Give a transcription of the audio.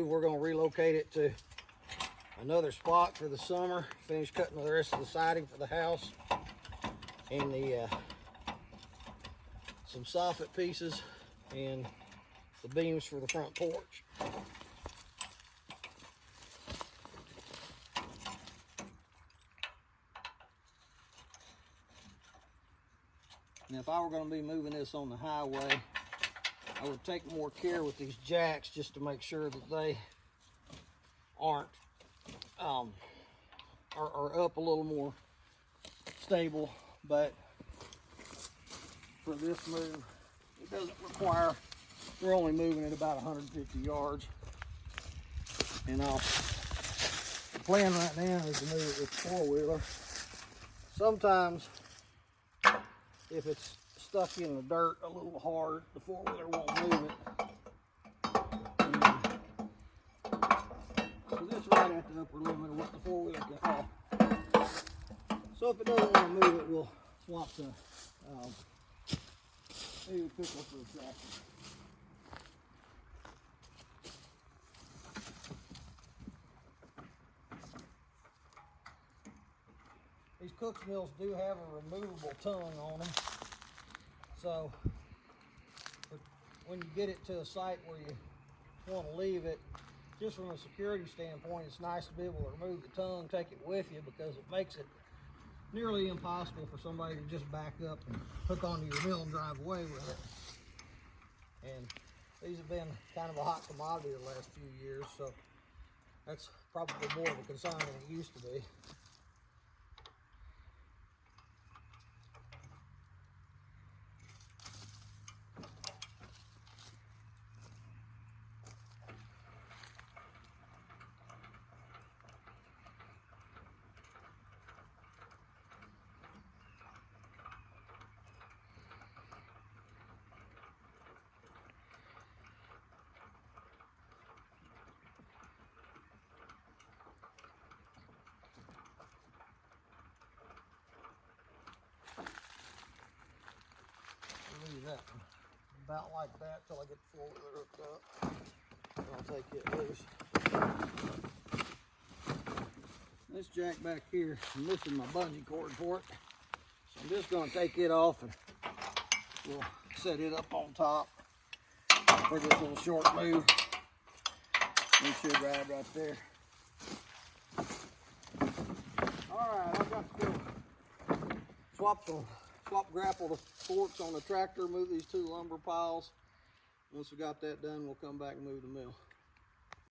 We're going to relocate it to another spot for the summer. Finish cutting the rest of the siding for the house and the some soffit pieces and the beams for the front porch. Now, if I were going to be moving this on the highway, I would take more care with these jacks just to make sure that they aren't are up a little more stable. But for this move, it doesn't require, we're only moving at about 150 yards. And the plan right now is to move it with the four-wheeler. Sometimes, if it's stuck in the dirt a little hard, the four-wheeler won't move it. So this is right at the upper limit of what the four-wheeler can haul. So if it doesn't want to move it, we'll swap to maybe pick up for a tractor. These Cook's mills do have a removable tongue on them. So when you get it to a site where you want to leave it, just from a security standpoint, it's nice to be able to remove the tongue, take it with you, because it makes it nearly impossible for somebody to just back up and hook onto your mill and drive away with it. And these have been kind of a hot commodity the last few years, so that's probably more of a concern than it used to be. Leave that one about like that till I get the four-wheeler hooked up. And I'll take it loose. This jack back here, I'm missing my bungee cord for it. So I'm just going to take it off and we'll set it up on top for this little short move. It should ride right there. Alright, I've got to go swap grapple the forks on the tractor, move these two lumber piles. Once we got that done, we'll come back and move the mill.